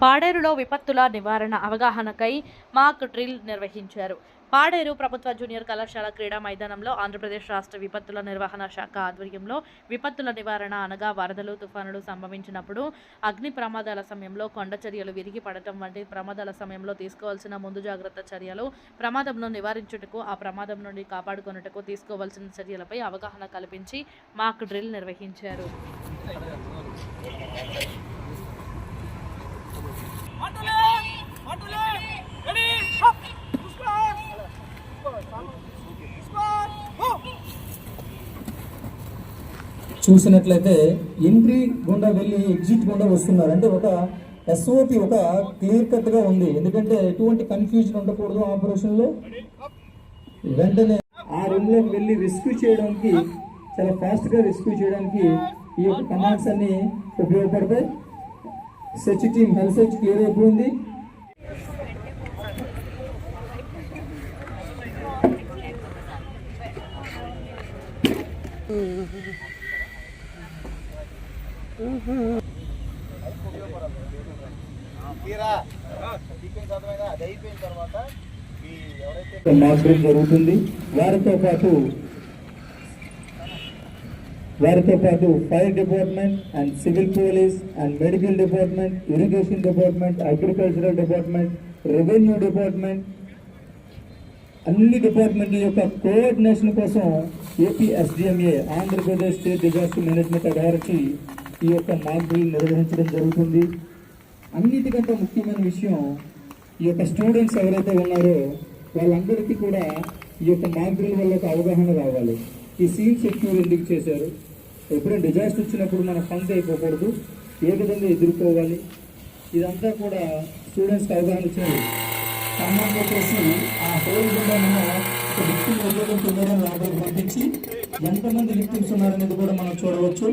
పాడేరులో విపత్తుల నివారణ అవగాహనకై mock drill నిర్వహించారు. పాడేరు ప్రభుత్వ జూనియర్ కళాశాల క్రీడా మైదానంలో ఆంధ్రప్రదేశ్ రాష్ట్ర విపత్తుల నిర్వహణ శాఖ ఆధ్వర్యంలో విపత్తుల నివారణ అనగా వరదలు, తుఫానులు సంభవించినప్పుడు, అగ్ని ప్రమాదాల సమయంలో కొండ చర్యలు విరిగి పడటం వంటి ప్రమాదాల సమయంలో తీసుకోవాల్సిన ముందు జాగ్రత్త చర్యలు, ప్రమాదంను నివారించుటకు, ఆ ప్రమాదం నుండి కాపాడుకొనుటకు తీసుకోవాల్సిన చర్యలపై అవగాహన కల్పించి మాక్ డ్రిల్ నిర్వహించారు. చూసినట్లయితే ఎంట్రీ గుండా వెళ్ళి ఎగ్జిట్ గుండా వస్తున్నారు. అంటే ఒక ఎస్ఓపి ఒక క్లియర్ కట్గా ఉంది. ఎందుకంటే ఎటువంటి కన్ఫ్యూజన్ ఉండకూడదు. ఆపరేషన్లో వెంటనే ఆ రూమ్లోకి వెళ్ళి రెస్క్యూ చేయడానికి, చాలా ఫాస్ట్గా రెస్క్యూ చేయడానికి ఈ యొక్క కమాండ్స్ అన్ని ఉపయోగపడతాయి. Search team health search clear అయిపోయింది. మాక్ డ్రిల్ జరుగుతుంది. వారితో పాటు fire department and civil police and medical department, irrigation department, agricultural department, revenue department, అన్ని డిపార్ట్మెంట్ల యొక్క కోఆర్డినేషన్ కోసం APSDMA Andhra Pradesh state disaster management authority ఈ యొక్క మాక్ డ్రిల్ నిర్వహించడం జరుగుతుంది. అన్నిటికంటే ముఖ్యమైన విషయం, ఈ యొక్క స్టూడెంట్స్ ఎవరైతే ఉన్నారో వాళ్ళందరికీ కూడా ఈ యొక్క మాక్ డ్రిల్ వల్ల ఒక అవగాహన రావాలి. ఈ సీన్ సెక్యూర్ ఎందుకు చేశారు, ఎప్పుడైనా డిజాస్టర్ వచ్చినప్పుడు మన ఫండ్ అయిపోకూడదు, ఏ విధంగా ఎదుర్కోవాలి, ఇదంతా కూడా స్టూడెంట్స్కి అవగాహన చేయాలి. సామాన్లు వచ్చేసి ఆ హోల్ గుండా మనం ఒక విక్టిమ్ లోపలికి లోపలికి పంపించి ఎంతమంది విక్టిమ్స్ ఉన్నారనేది కూడా మనం చూడవచ్చు.